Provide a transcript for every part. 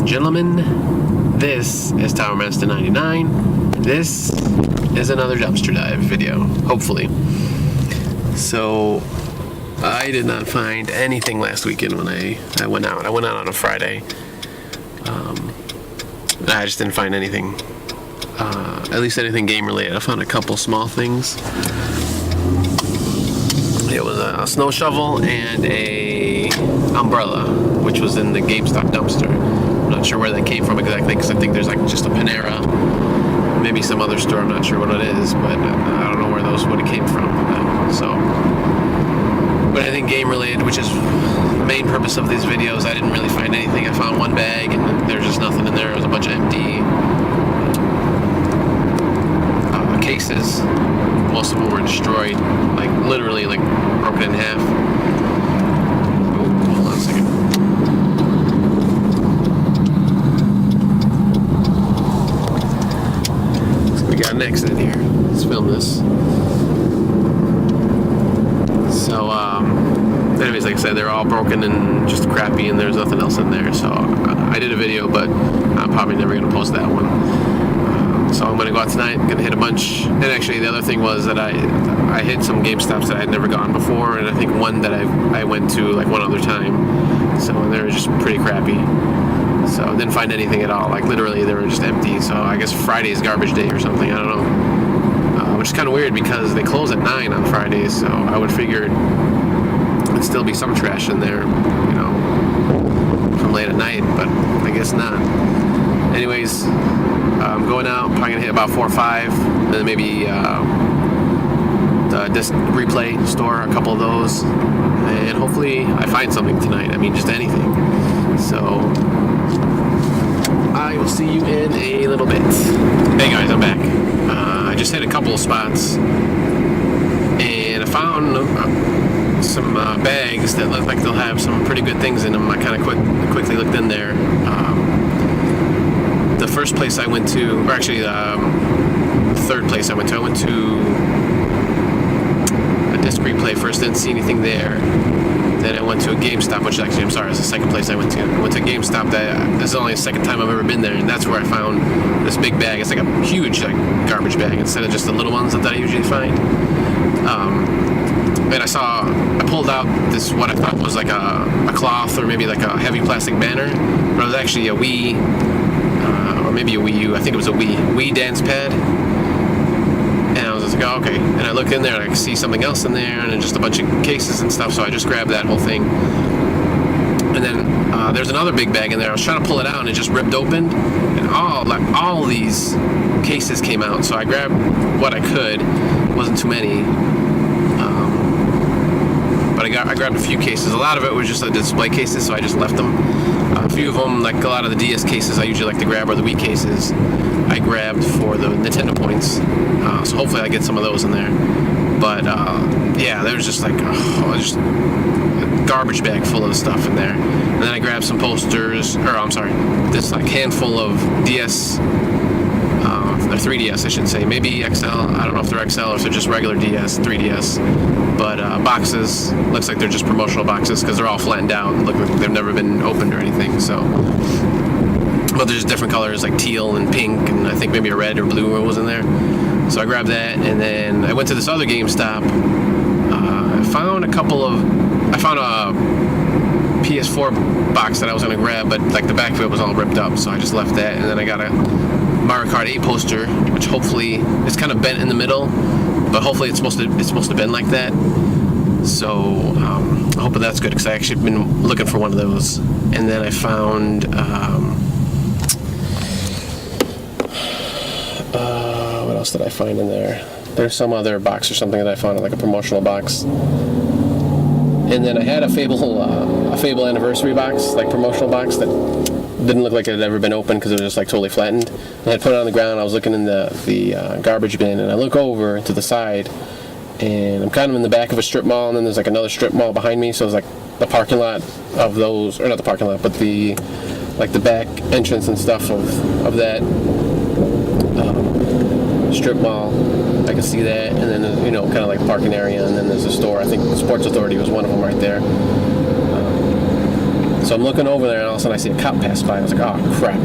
and gentlemen, this is Tower Master 99. This is another dumpster dive video, hopefully. So, I did not find anything last weekend when I went out. I went out on a Friday. I just didn't find anything, at least anything game related. I found a couple small things. It was a snow shovel and a umbrella, which was in the Gamestop dumpster. I'm not sure where that came from exactly, because I think there's like just a Panera, maybe some other store, I'm not sure what it is, but I don't know where those would have came from. But I think game related, which is the main purpose of these videos, I didn't really find anything. I found one bag and there's just nothing in there. It was a bunch of empty cases. Most of them were destroyed, like literally like broken in half. Ooh, hold on a second. So we got an accident here. Let's film this. So, anyways, like I said, they're all broken and just crappy, and there's nothing else in there. So I did a video, but I'm probably never going to post that one. So I'm going to go out tonight, I'm going to hit a bunch. And actually, the other thing was that I hit some GameStops that I had never gone before, and I think one that I went to like one other time. So they were just pretty crappy. So I didn't find anything at all. Like literally, they were just empty. So I guess Friday is garbage day or something. I don't know. Which is kind of weird because they close at 9 on Fridays. So I would figure there'd still be some trash in there, you know, from late at night. But I guess not. Anyways. I'm going out, probably going to hit about 4 or 5, and then maybe the disc replay store, a couple of those, and hopefully I find something tonight. I mean, just anything. So, I will see you in a little bit. Hey guys, I'm back. I just hit a couple of spots, and I found some bags that look like they'll have some pretty good things in them. I kind of quickly looked in there. The first place I went to, or actually the third place I went to a disc replay first, didn't see anything there. Then I went to a GameStop, which actually, I'm sorry, it's the second place I went to. I went to a GameStop that is only the second time I've ever been there, and that's where I found this big bag. It's like a huge like garbage bag instead of just the little ones that I usually find. And I pulled out this, what I thought was like a cloth or maybe like a heavy plastic banner, but it was actually a Wii, or maybe a Wii U, I think it was a Wii dance pad. And I was just like, oh, okay. And I look in there and I see something else in there and just a bunch of cases and stuff, so I just grabbed that whole thing. And then there's another big bag in there. I was trying to pull it out and it just ripped open, and all these cases came out. So I grabbed what I could. It wasn't too many. But I grabbed a few cases. A lot of it was just the display cases, so I just left them. A few of them, like a lot of the DS cases I usually like to grab, or the Wii cases, I grabbed for the Nintendo points. So hopefully I get some of those in there. But yeah, there's just like just a garbage bag full of stuff in there. And then I grabbed some posters, this like handful of DS, or 3DS I should say, maybe XL, I don't know if they're XL or if they're just regular DS, 3DS, but boxes, looks like they're just promotional boxes because they're all flattened out and look like they've never been opened or anything, so, but there's different colors like teal and pink and I think maybe a red or blue was in there, so I grabbed that. And then I went to this other GameStop. I found a PS4 box that I was going to grab, but like the back of it was all ripped up, so I just left that. And then I got a Mario Kart 8 poster, which hopefully it's kind of bent in the middle, but hopefully it's supposed to bend like that. So I hope that's good because I actually been looking for one of those. And then I found what else did I find in there? There's some other box or something that I found, like a promotional box. And then I had a Fable anniversary box, like promotional box that didn't look like it had ever been opened because it was just like totally flattened. I had put it on the ground. I was looking in the garbage bin, and I look over to the side, and I'm kind of in the back of a strip mall, and then there's like another strip mall behind me. So it's like the parking lot of those, or not the parking lot, but the back entrance and stuff of that strip mall. I can see that, and then there's, kind of like parking area, and then there's a store. I think Sports Authority was one of them right there. So I'm looking over there, and all of a sudden I see a cop pass by. I was like, oh crap.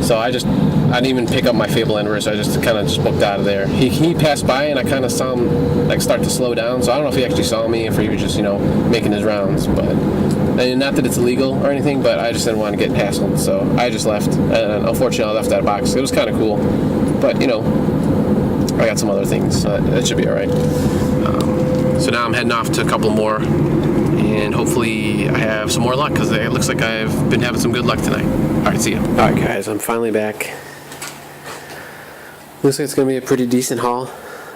So I didn't even pick up my Fable Endeavor, so I just kind of just booked out of there. He passed by, and I kind of saw him like start to slow down. So I don't know if he actually saw me, or if he was just making his rounds. But and not that it's illegal or anything, but I just didn't want to get hassled, so I just left. And unfortunately, I left that box. It was kind of cool, but I got some other things, so that should be all right. So now I'm heading off to a couple more, and hopefully I have some more luck, because it looks like I've been having some good luck tonight. Alright, see ya. Alright guys, I'm finally back. Looks like it's going to be a pretty decent haul.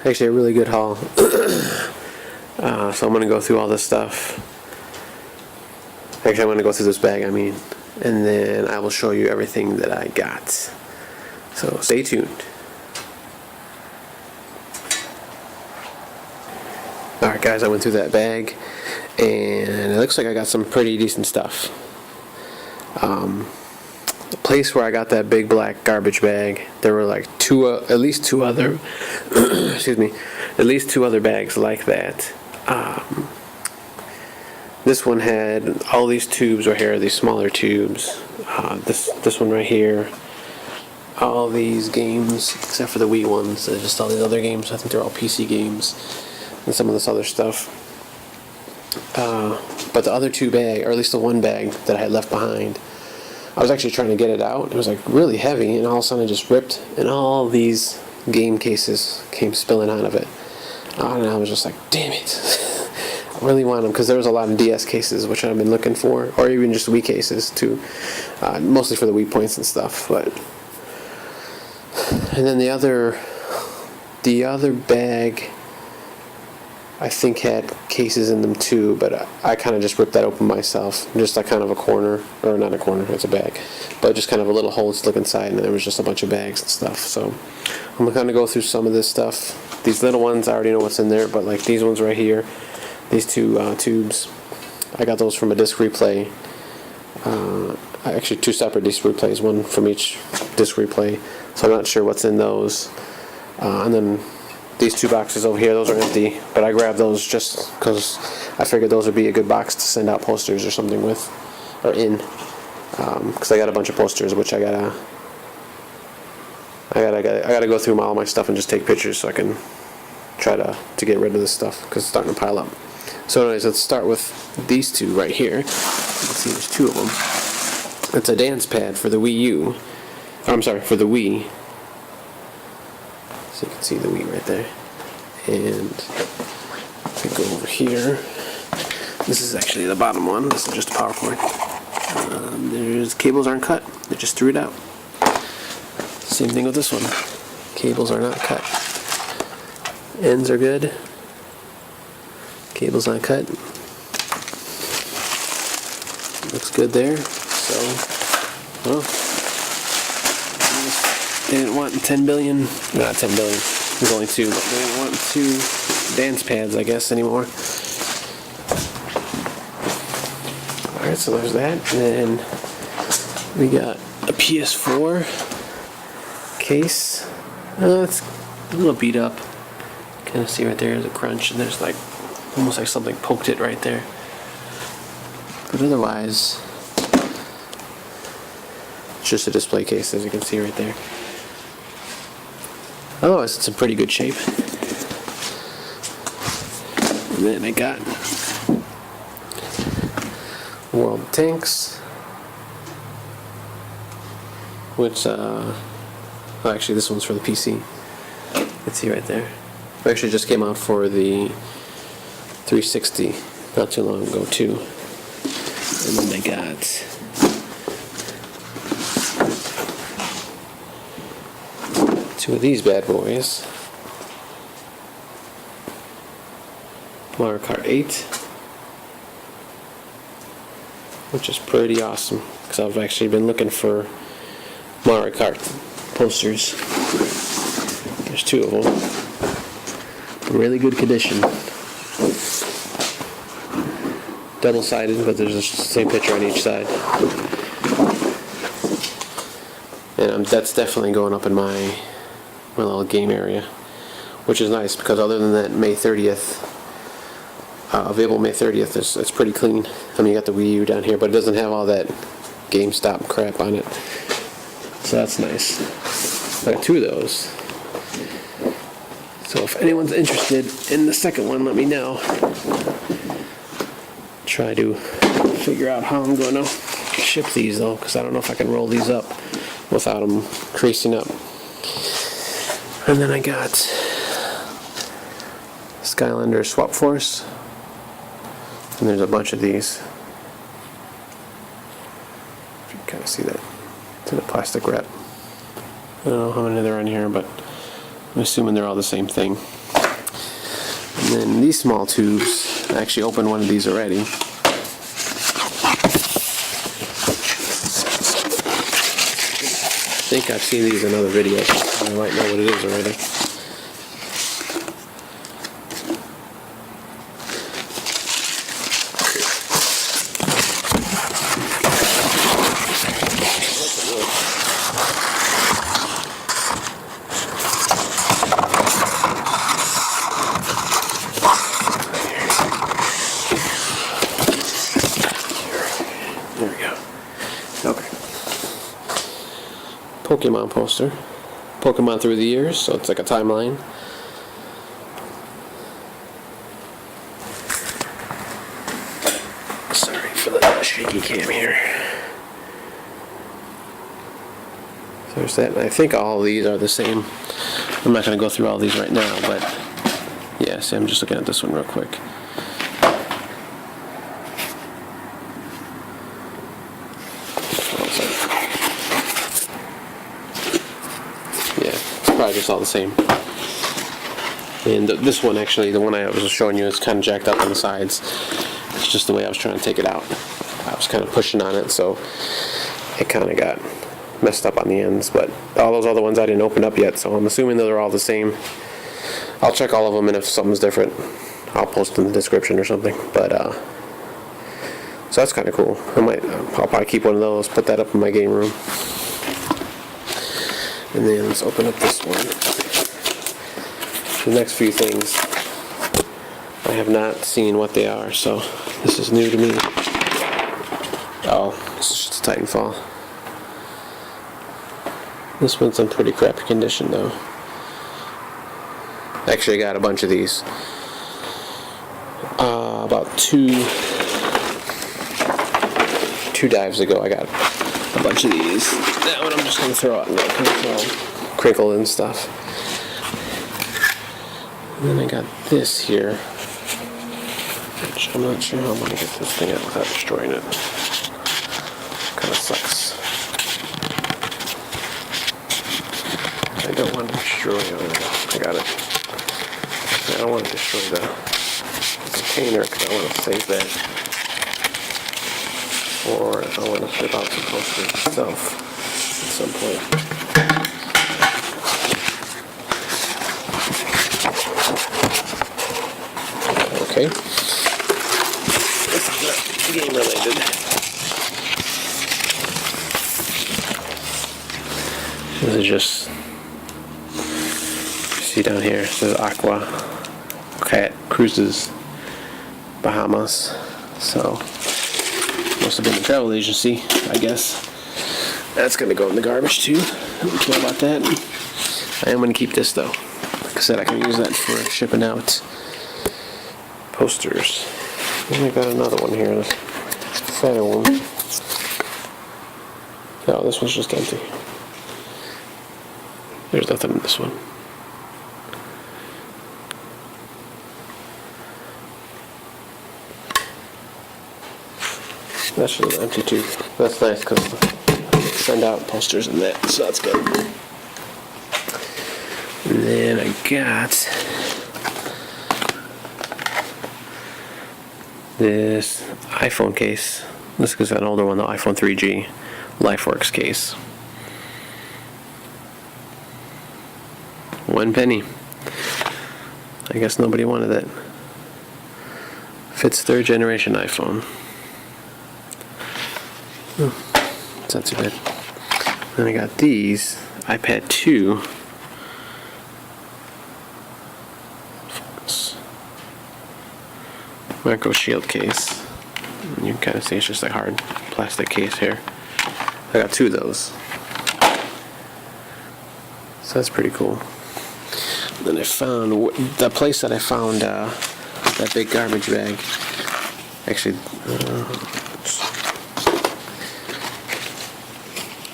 Actually, a really good haul. So I'm going to go through all this stuff. Actually, I'm going to go through this bag, and then I will show you everything that I got. So stay tuned. Alright guys, I went through that bag, and it looks like I got some pretty decent stuff. The place where I got that big black garbage bag, there were like at least two other excuse me, at least two other bags like that. This one had all these tubes right here, these smaller tubes. This one right here, all these games except for the Wii ones, just all these other games. I think they're all PC games and some of this other stuff. But the other two bag, or at least the one bag that I had left behind, I was actually trying to get it out. It was like really heavy, and all of a sudden it just ripped, and all these game cases came spilling out of it. And I was just like, damn it. I really want them, because there was a lot of DS cases which I've been looking for, or even just Wii cases too, mostly for the Wii points and stuff. And then the other bag, I think had cases in them too, but I kind of just ripped that open myself. Just like kind of a corner, or not a corner, it's a bag, but just kind of a little hole to look inside, and there was just a bunch of bags and stuff. So I'm going to go through some of this stuff. These little ones, I already know what's in there, but like these ones right here, these two tubes, I got those from a disc replay. Actually, two separate disc replays, one from each disc replay, so I'm not sure what's in those. And then these two boxes over here, those are empty, but I grabbed those just because I figured those would be a good box to send out posters or something with, or in, because I got a bunch of posters which I gotta go through all my stuff and just take pictures so I can try to get rid of this stuff, because it's starting to pile up. So anyways, let's start with these two right here. You can see there's two of them. It's a dance pad for the Wii U. I'm sorry, for the Wii. So you can see the Wii right there. And if we go over here, this is actually the bottom one. This is just a power cord. There's cables aren't cut. They just threw it out. Same thing with this one. Cables are not cut. Ends are good. Cables not cut. Looks good there. So, well, they didn't want 10 billion, not 10 billion, there's only two, but they didn't want two dance pads, I guess, anymore. Alright, so there's that, and then we got a PS4 case. It's a little beat up. Kind of see right there the crunch, and there's like, almost like something poked it right there. But otherwise, it's just a display case, as you can see right there. Otherwise, it's in pretty good shape. And then I got World of Tanks, which, well, actually this one's for the PC. You can see right there. It actually just came out for the 360 not too long ago too. And then they got two of these bad boys. Mario Kart 8, which is pretty awesome, because I've actually been looking for Mario Kart posters. There's two of them. Really good condition. Double-sided, but there's the same picture on each side. And that's definitely going up in my little game area, which is nice, because other than that May 30th Available May 30th. It's pretty clean. I mean, you got the Wii U down here, but it doesn't have all that Gamestop crap on it. So that's nice. I got 2 of those. So if anyone's interested in the second one, let me know. Try to figure out how I'm going to ship these though, because I don't know if I can roll these up without them creasing up. And then I got Skylander Swap Force, and there's a bunch of these. If you can kind of see that, it's in a plastic wrap. I don't know how many there are in here, but I'm assuming they're all the same thing. And then these small tubes, I actually opened one of these already. I think I've seen these in other videos. I might know what it is already. There we go. Okay. Pokemon poster. Pokemon through the years, so it's like a timeline. Sorry for the shaky cam here. So there's that, and I think all of these are the same. I'm not going to go through all these right now, but yeah, see, I'm just looking at this one real quick. Probably just all the same. And this one, actually, the one I was showing you, is kind of jacked up on the sides. It's just the way I was trying to take it out. I was kind of pushing on it, so it kind of got messed up on the ends. But all those other ones I didn't open up yet, so I'm assuming they're all the same. I'll check all of them, and if something's different, I'll post in the description or something. But so that's kind of cool. I'll probably keep one of those, put that up in my game room. And then let's open up this one. The next few things, I have not seen what they are, so this is new to me. Oh, this is just a Titanfall. This one's in pretty crappy condition though. Actually, I got a bunch of these. About two dives ago, I got a bunch of these. That one I'm just going to throw out and it's all crinkled and stuff. And then I got this here, which I'm not sure how I'm going to get this thing out without destroying it. Kind of sucks. I don't want to destroy it. I got it. I don't want to destroy the container because I want to save that. Or I want to ship out the posters itself at some point. Okay. This is not game related. This is just, you see down here, it says Aqua Cat Cruises Bahamas. So must have been the travel agency, I guess. That's going to go in the garbage too. I don't care about that. I am going to keep this though. Like I said, I can use that for shipping out posters. And I got another one here. This fatter one. No, this one's just empty. There's nothing in this one. That's just empty too. That's nice because send out posters in that, so that's good. And then I got this iPhone case. This is an older one, the iPhone 3G LifeWorks case. 1 penny. I guess nobody wanted it. Fits 3rd generation iPhone. It's not too bad. Then I got these iPad 2. Focus. Micro Shield case. You can kind of see it's just a hard plastic case here. I got 2 of those. So that's pretty cool. Then I found the place that I found that big garbage bag. Actually,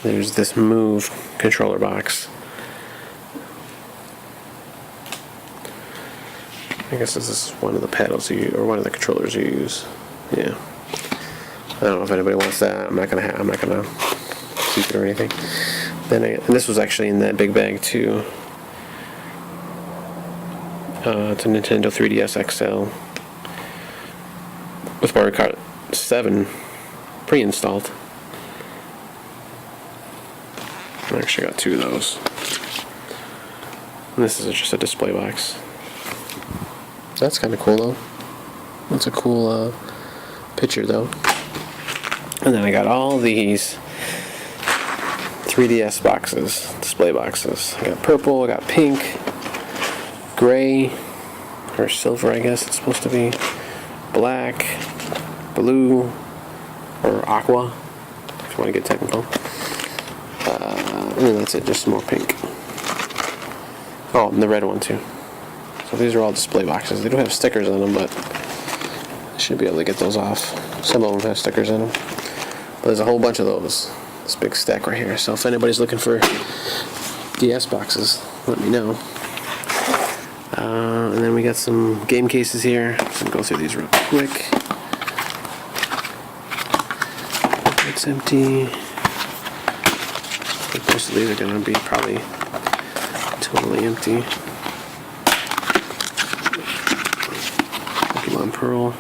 there's this Move controller box. I guess this is one of the paddles or one of the controllers you use. Yeah. I don't know if anybody wants that. I'm not gonna keep it or anything. And this was actually in that big bag too. It's a Nintendo 3DS XL with Mario Kart 7 pre-installed. I actually got 2 of those. And this is just a display box. That's kind of cool though. That's a cool picture though. And then I got all these 3DS boxes, display boxes. I got purple, I got pink, gray, or silver I guess it's supposed to be, black, blue, or aqua, if you want to get technical. And then that's it, just some more pink. Oh, and the red one too. So these are all display boxes. They don't have stickers on them, but I should be able to get those off. Some of them have stickers on them. But there's a whole bunch of those. This big stack right here. So if anybody's looking for DS boxes, let me know. And then we got some game cases here. So I'll go through these real quick. It's empty. I think most of these are going to be probably totally empty. Pokemon Pearl.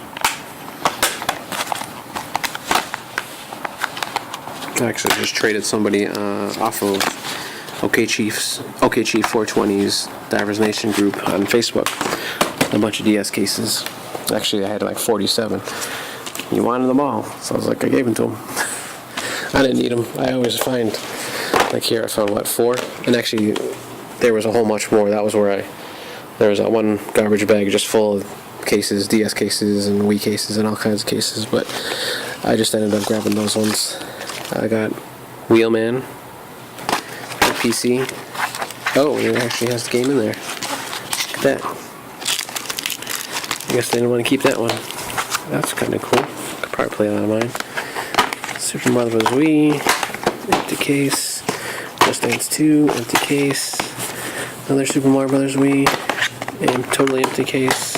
I actually just traded somebody off of OK Chief 420's Divers Nation group on Facebook. A bunch of DS cases. Actually, I had like 47. He wanted them all, so I was like, I gave them to him. I didn't need them. I always find, like here, I found what, 4? And actually, there was a whole bunch more. That was where there was that one garbage bag just full of cases, DS cases and Wii cases and all kinds of cases. But I just ended up grabbing those ones. I got Wheelman for PC. Oh, it actually has the game in there. Look at that. I guess they didn't want to keep that one. That's kind of cool. Could probably play that on mine. Super Mario Bros. Wii, empty case. Just Dance 2, empty case. Another Super Mario Bros. Wii, and totally empty case.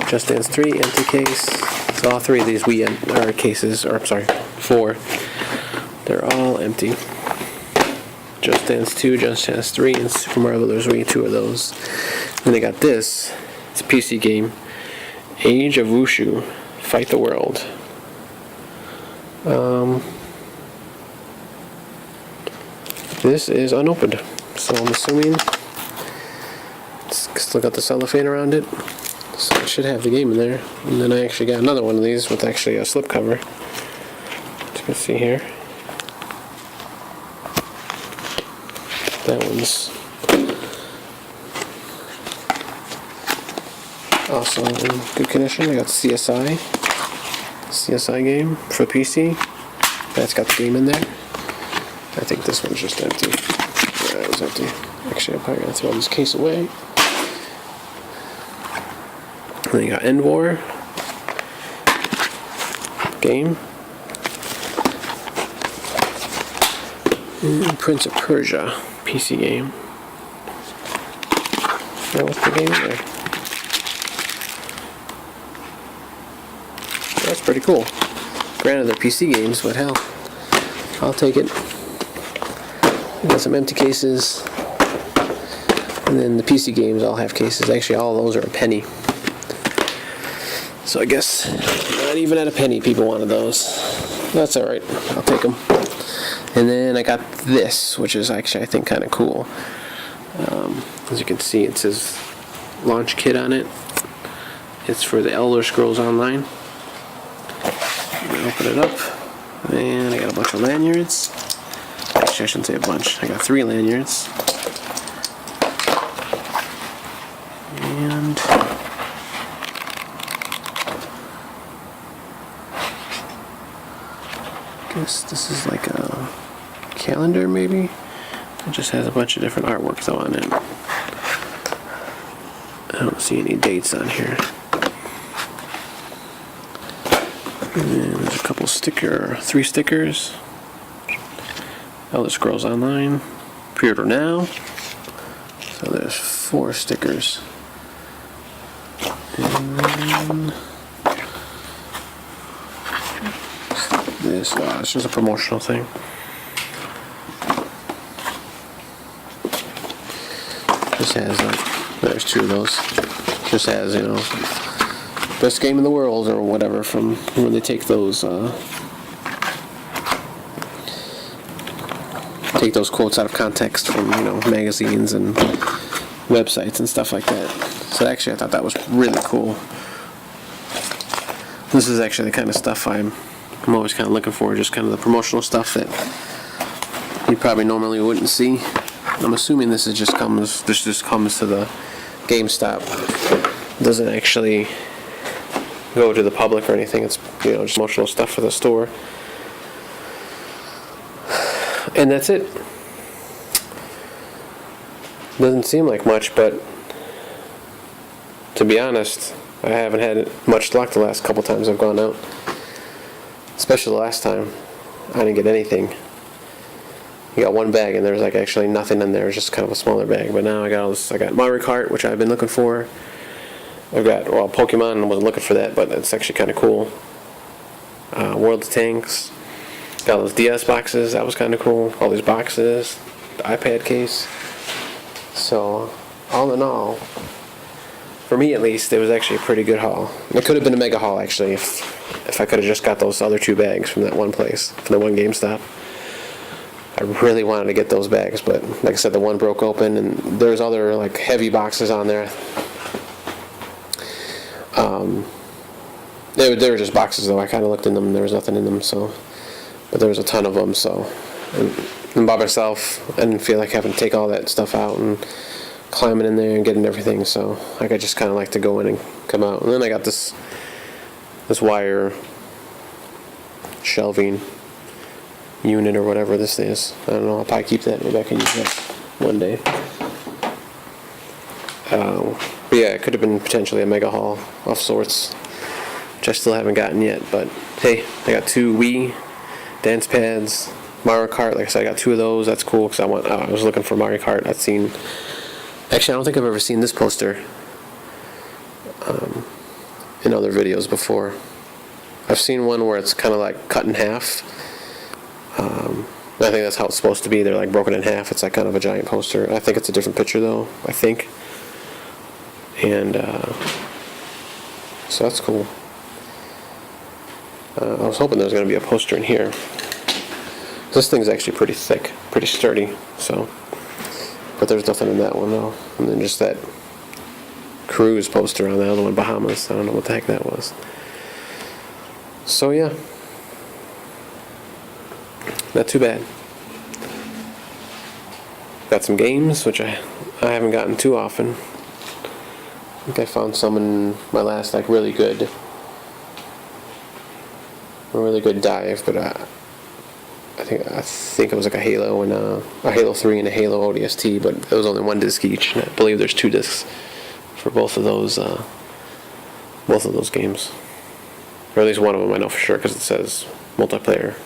Just Dance 3, empty case. So all 3 of these Wii cases, or I'm sorry, 4, they're all empty. Just Dance 2, Just Dance 3, and Super Mario Bros. Wii, 2 of those. Then they got this. It's a PC game. Age of Wushu. Fight the World. This is unopened, so I'm assuming it's still got the cellophane around it. So it should have the game in there. And then I actually got another one of these with actually a slipcover. As you can see here. That one's also in good condition. I got CSI game for PC. That's got the game in there. I think this one's just empty. Yeah, it was empty. Actually, I'm probably going to throw this case away. And then you got End War game. And Prince of Persia PC game. Now what's the game in there? That's pretty cool. Granted, they're PC games, but hell, I'll take it. We got some empty cases. And then the PC games all have cases. Actually, all of those are a penny. So I guess not even at a penny people wanted those. That's alright. I'll take them. And then I got this, which is actually, I think, kind of cool. As you can see, it says launch kit on it. It's for the Elder Scrolls Online. I'm going to open it up. And I got a bunch of lanyards. Actually, I shouldn't say a bunch. I got 3 lanyards. And guess this is like a calendar, maybe? It just has a bunch of different artwork though on it. I don't see any dates on here. And there's a couple 3 stickers. Elder Scrolls Online. Pre-order now. So there's 4 stickers. And then this, it's just a promotional thing. Just has there's 2 of those. Just has, you know, best game in the world or whatever from when they take those quotes out of context from, you know, magazines and websites and stuff like that. So actually I thought that was really cool. This is actually the kind of stuff I'm always kind of looking for, just kind of the promotional stuff that you probably normally wouldn't see. I'm assuming this just comes to the Gamestop. It doesn't actually go to the public or anything. It's, you know, just promotional stuff for the store. And that's it. Doesn't seem like much, but to be honest, I haven't had much luck the last couple times I've gone out. Especially the last time, I didn't get anything. You got 1 bag and there's like actually nothing in there. It was just kind of a smaller bag. But now I got all this. I got Mario Kart, which I've been looking for. I've got, well, Pokemon. I wasn't looking for that, but it's actually kind of cool. World of Tanks. Got those DS boxes. That was kind of cool. All these boxes. The iPad case. So, all in all, for me at least, it was actually a pretty good haul. It could have been a mega haul actually if I could have just got those other 2 bags from that one place, from the one GameStop. I really wanted to get those bags, but like I said, the one broke open, and there's other like heavy boxes on there. They were just boxes though. I kind of looked in them, and there was nothing in them. So, but there was a ton of them. So, and by myself, I didn't feel like having to take all that stuff out and climbing in there and getting everything. So, like, I just kind of like to go in and come out. And then I got this wire shelving unit or whatever this is. I don't know. I'll probably keep that. Maybe I can use that one day. But yeah, it could have been potentially a mega haul of sorts, which I still haven't gotten yet. But hey, I got 2 Wii dance pads, Mario Kart. Like I said, I got 2 of those. That's cool because I was looking for Mario Kart. Actually, I don't think I've ever seen this poster in other videos before. I've seen one where it's kind of like cut in half. I think that's how it's supposed to be. They're like broken in half. It's like kind of a giant poster. I think it's a different picture though, I think. And so that's cool. I was hoping there was going to be a poster in here. This thing's actually pretty thick, pretty sturdy. So, but there's nothing in that one though. And then just that cruise poster on the other one, Bahamas. I don't know what the heck that was. So yeah. Not too bad. Got some games, which I haven't gotten too often. I think I found some in my last really good dive, but I think it was like a Halo and a Halo 3 and a Halo ODST, but it was only 1 disc each, and I believe there's 2 discs for both of those games, or at least one of them I know for sure because it says multiplayer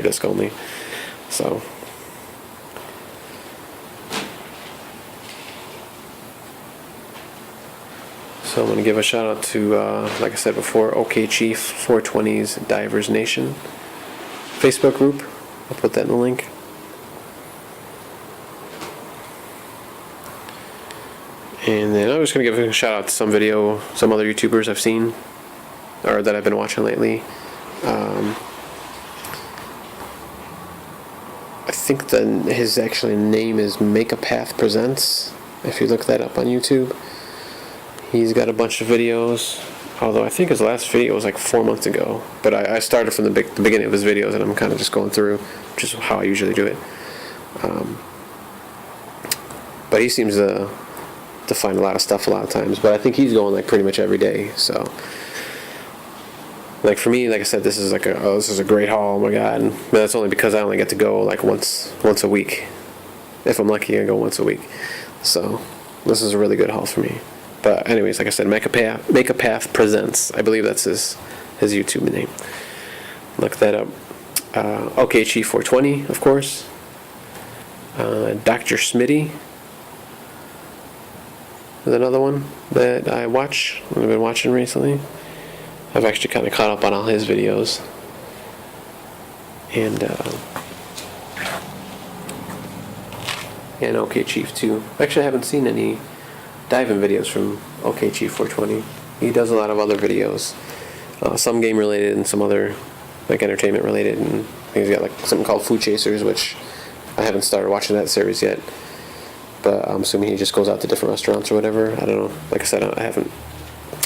disc only. So I'm going to give a shout out to, like I said before, OK Chief 420's Divers Nation Facebook group. I'll put that in the link. And then I'm just going to give a shout out to some other YouTubers I've seen, or that I've been watching lately. I think his actual name is Make a Path Presents, if you look that up on YouTube. He's got a bunch of videos, although I think his last video was like 4 months ago. But I started from the beginning of his videos, and I'm kind of just going through, which is how I usually do it. But he seems to find a lot of stuff a lot of times. But I think he's going like pretty much every day. So Like for me, like I said, this is like this is a great haul. Oh my god! But that's only because I only get to go like once a week. If I'm lucky, I go once a week. So this is a really good haul for me. But anyways, like I said, Make a Path Presents. I believe that's his YouTube name. Look that up. OK Chief 420, of course. Dr. Smitty is another one that I've been watching recently. I've actually kind of caught up on all his videos. And OK Chief too. Actually, I haven't seen any diving videos from OK Chief 420. He does a lot of other videos, some game related and some other like entertainment related. And he's got like something called Food Chasers, which I haven't started watching that series yet. But I'm assuming he just goes out to different restaurants or whatever. I don't know. Like I said, I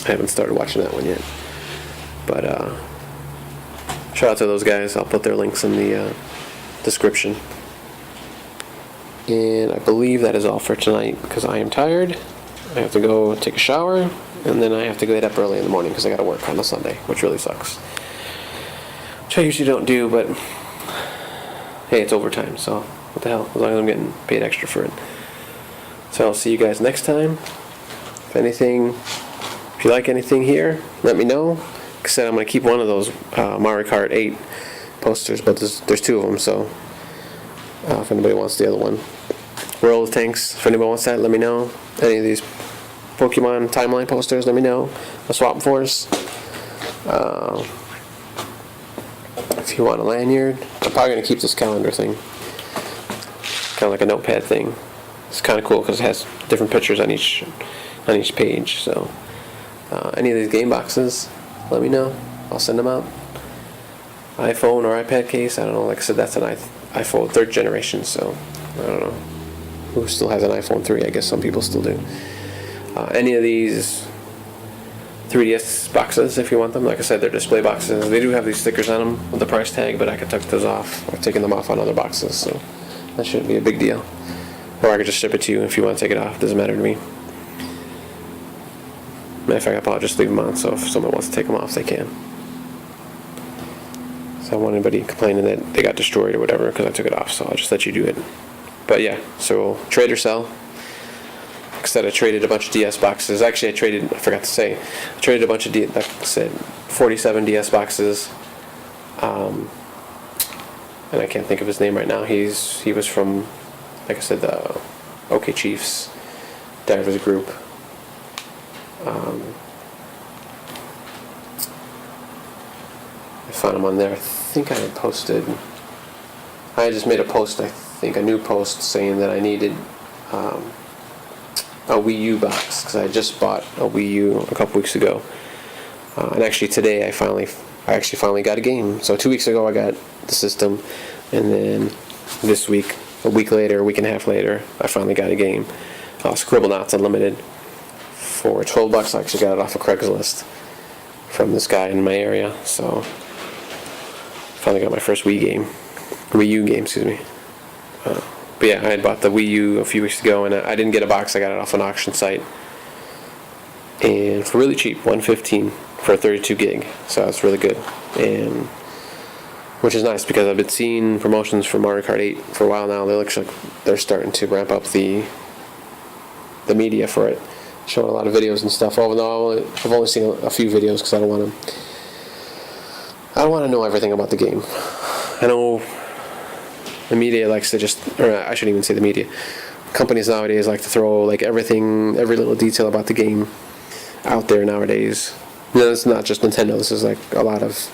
haven't started watching that one yet. But shout out to those guys. I'll put their links in the description. And I believe that is all for tonight because I am tired. I have to go take a shower, and then I have to get up early in the morning because I got to work on a Sunday, which really sucks. Which I usually don't do, but hey, it's overtime, so what the hell? As long as I'm getting paid extra for it. So I'll see you guys next time. If you like anything here, let me know. Like I said, I'm going to keep one of those Mario Kart 8 posters, but there's two of them, so if anybody wants the other one. World of Tanks, if anybody wants that, let me know. Any of these Pokemon timeline posters, let me know. I'll swap them for us. If you want a lanyard, I'm probably going to keep this calendar thing. Kind of like a notepad thing. It's kind of cool because it has different pictures on each page. So any of these game boxes, let me know. I'll send them out. iPhone or iPad case, I don't know. Like I said, that's an iPhone 3rd generation, so I don't know who still has an iPhone 3. I guess some people still do. Any of these 3DS boxes, if you want them, like I said, they're display boxes. They do have these stickers on them with the price tag, but I could take those off. I've taken them off on other boxes, so that shouldn't be a big deal. Or I could just ship it to you if you want to take it off. It doesn't matter to me. Matter of fact, I'll probably just leave them on, so if someone wants to take them off, they can. So I don't want anybody complaining that they got destroyed or whatever because I took it off, so I'll just let you do it. But yeah, so trade or sell. Like I said, I traded a bunch of DS boxes. Actually, I forgot to say, I traded a bunch of, like I said, 47 DS boxes. And I can't think of his name right now. He was from, like I said, the OK Chiefs Divers group. I found him on there. I think I had posted. I just made a post. I think a new post saying that I needed a Wii U box because I just bought a Wii U a couple weeks ago. And actually today I actually finally got a game. So 2 weeks ago I got the system, and then this week, a week and a half later, I finally got a game. Scribblenauts Unlimited for $12. I actually got it off of Craigslist from this guy in my area. So finally got my first Wii U game, excuse me. But yeah, I had bought the Wii U a few weeks ago, and I didn't get a box. I got it off an auction site, and for really cheap, $115 for a 32 gig. So that's really good, and which is nice because I've been seeing promotions for Mario Kart 8 for a while now. They look like they're starting to ramp up the media for it, showing a lot of videos and stuff. Although I've only seen a few videos because I don't want to know everything about the game. I know the media likes to or I shouldn't even say the media. Companies nowadays like to throw like every little detail about the game out there nowadays. It's not just Nintendo. This is like a lot of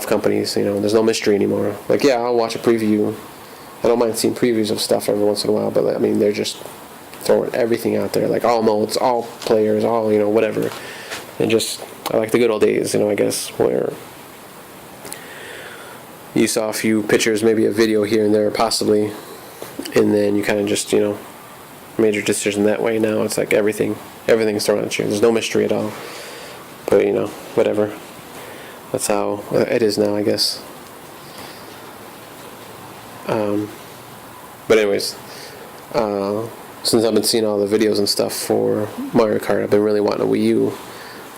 companies. There's no mystery anymore. Like, yeah, I'll watch a preview. I don't mind seeing previews of stuff every once in a while, but I mean, they're just throwing everything out there, like all modes, all players, all whatever. And just I like the good old days, I guess, where you saw a few pictures, maybe a video here and there, possibly, and then you kind of just, made your decision that way. Now it's like everything's thrown at you. There's no mystery at all. But, whatever. That's how it is now, I guess. But anyways, since I've been seeing all the videos and stuff for Mario Kart, I've been really wanting a Wii U.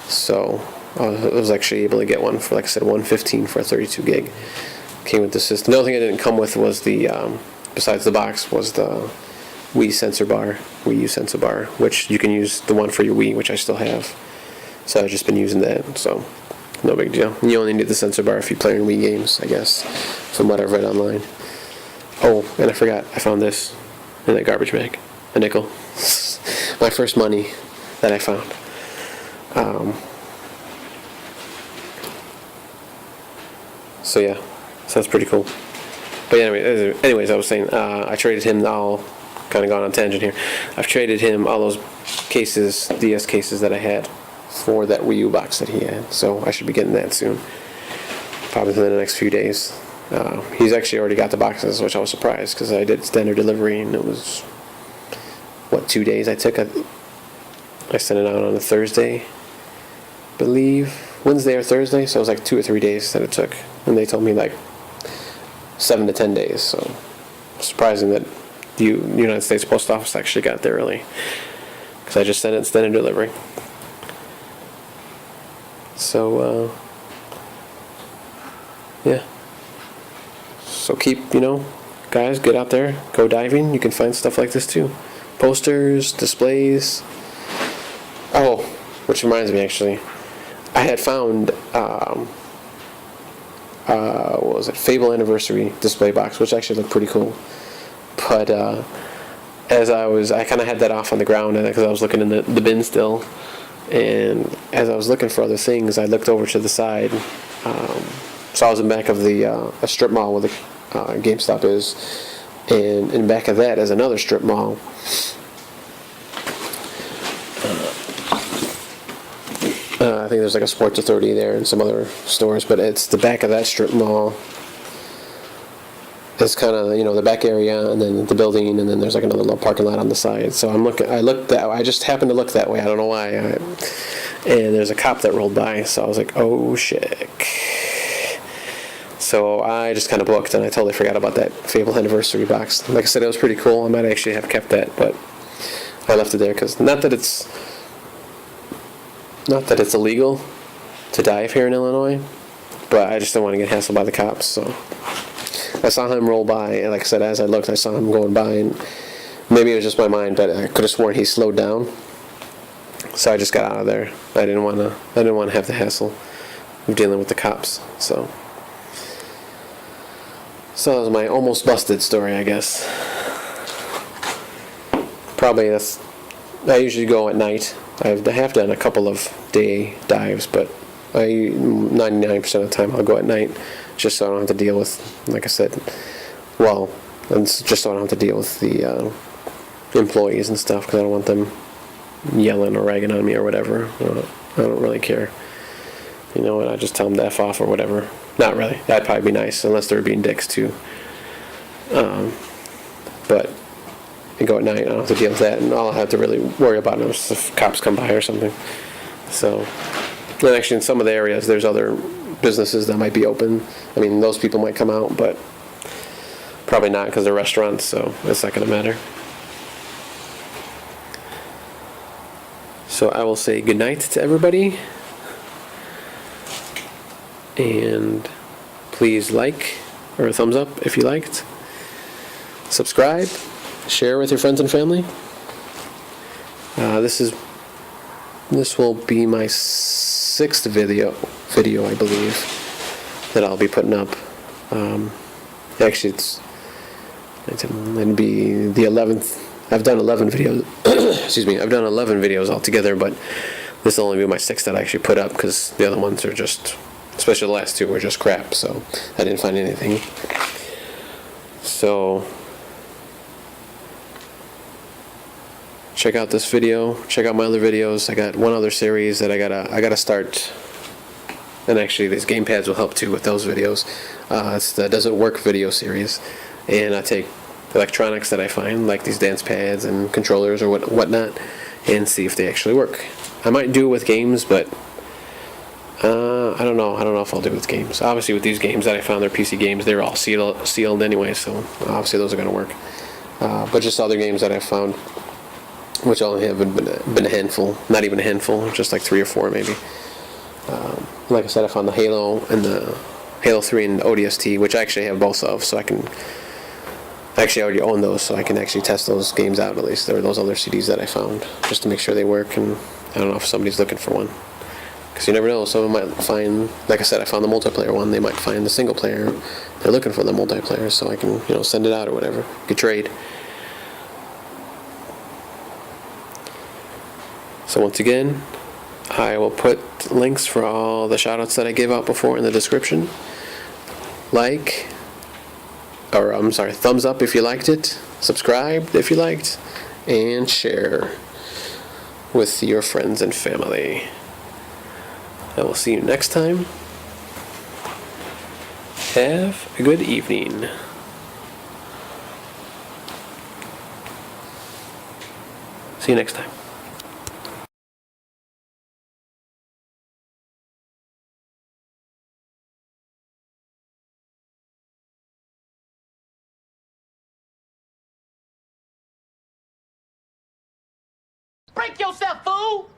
So I was actually able to get one for, like I said, $115 for a 32 gig. Came with the system. The only thing it didn't come with was the, besides the box, was the Wii U sensor bar, which you can use the one for your Wii, which I still have. So I've just been using that, so no big deal. You only need the sensor bar if you play in Wii games, I guess, from what I've read online. Oh, and I forgot, I found this in that garbage bag. A nickel. My first money that I found. So yeah, so that's pretty cool. But anyways, I was saying, I traded him, I'll kind of gone on a tangent here. I've traded him all those cases, DS cases that I had for that Wii U box that he had. So I should be getting that soon. Probably within the next few days. He's actually already got the boxes, which I was surprised because I did standard delivery and it was, what, 2 days I took? I sent it out on a Thursday, I believe, Wednesday or Thursday, so it was like 2 or 3 days that it took. And they told me like 7 to 10 days, so surprising that the United States Post Office actually got there early, because I just sent it in standard delivery. So yeah, so keep, guys, get out there, go diving. You can find stuff like this too, posters, displays. Oh, which reminds me, actually, I had found what was it, Fable Anniversary display box, which actually looked pretty cool. But as I kind of had that off on the ground because I was looking in the bin still, and as I was looking for other things, I looked over to the side. So I was in back of a strip mall where the Gamestop is, and in back of that is another strip mall. I think there's like a Sports Authority there and some other stores, but it's the back of that strip mall. It's kind of, the back area, and then the building, and then there's like another little parking lot on the side. So I just happened to look that way. I don't know why. And there's a cop that rolled by, so I was like, oh shit. So I just kind of booked, and I totally forgot about that Fable Anniversary box. Like I said, it was pretty cool. I might actually have kept that, but I left it there because not that it's illegal to dive here in Illinois, but I just don't want to get hassled by the cops. So I saw him roll by, and like I said, as I looked, I saw him going by, and maybe it was just my mind, but I could have sworn he slowed down. So I just got out of there. I didn't want to have the hassle of dealing with the cops. So that was my almost busted story, I guess. Probably I usually go at night. I have done a couple of day dives, but 99% of the time I'll go at night, just so I don't have to deal with, like I said, and just so I don't have to deal with the employees and stuff, because I don't want them yelling or ragging on me or whatever. I don't really care. And I just tell them to F off or whatever. Not really. That'd probably be nice, unless they were being dicks too. But I go at night, I don't have to deal with that, and all I have to really worry about is if cops come by or something. So, and actually in some of the areas there's other businesses that might be open. I mean, those people might come out, but probably not because they're restaurants, so it's not going to matter. So I will say goodnight to everybody, and please like or a thumbs up if you liked, subscribe, share with your friends and family. This will be my 6th video I believe that I'll be putting up. Actually it'd be the 11th. I've done 11 videos. Excuse me. I've done 11 videos altogether, but this will only be my 6th that I actually put up, because the other ones are just, especially the last 2, were just crap. So I didn't find anything. So check out this video. Check out my other videos. I got one other series that I gotta start. And actually, these gamepads will help too with those videos. It's the Does It Work video series, and I take electronics that I find, like these dance pads and controllers or whatnot, and see if they actually work. I might do it with games, but I don't know. I don't know if I'll do it with games. Obviously, with these games that I found, they're PC games. They're all sealed anyway, so obviously those are going to work. But just other games that I've found, which only have been a handful, not even a handful, just like 3 or 4 maybe. Like I said, I found the Halo and the Halo 3 and ODST, which I actually have both of, so I can actually already own those, so I can actually test those games out at least. There were those other CDs that I found just to make sure they work, and I don't know if somebody's looking for one. Because you never know, someone might find, like I said, I found the multiplayer one, they might find the single player, they're looking for the multiplayer, so I can, send it out or whatever, get trade. So once again, I will put links for all the shoutouts that I gave out before in the description. Thumbs up if you liked it, subscribe if you liked, and share with your friends and family. I will see you next time. Have a good evening. See you next time. Break yourself, fool!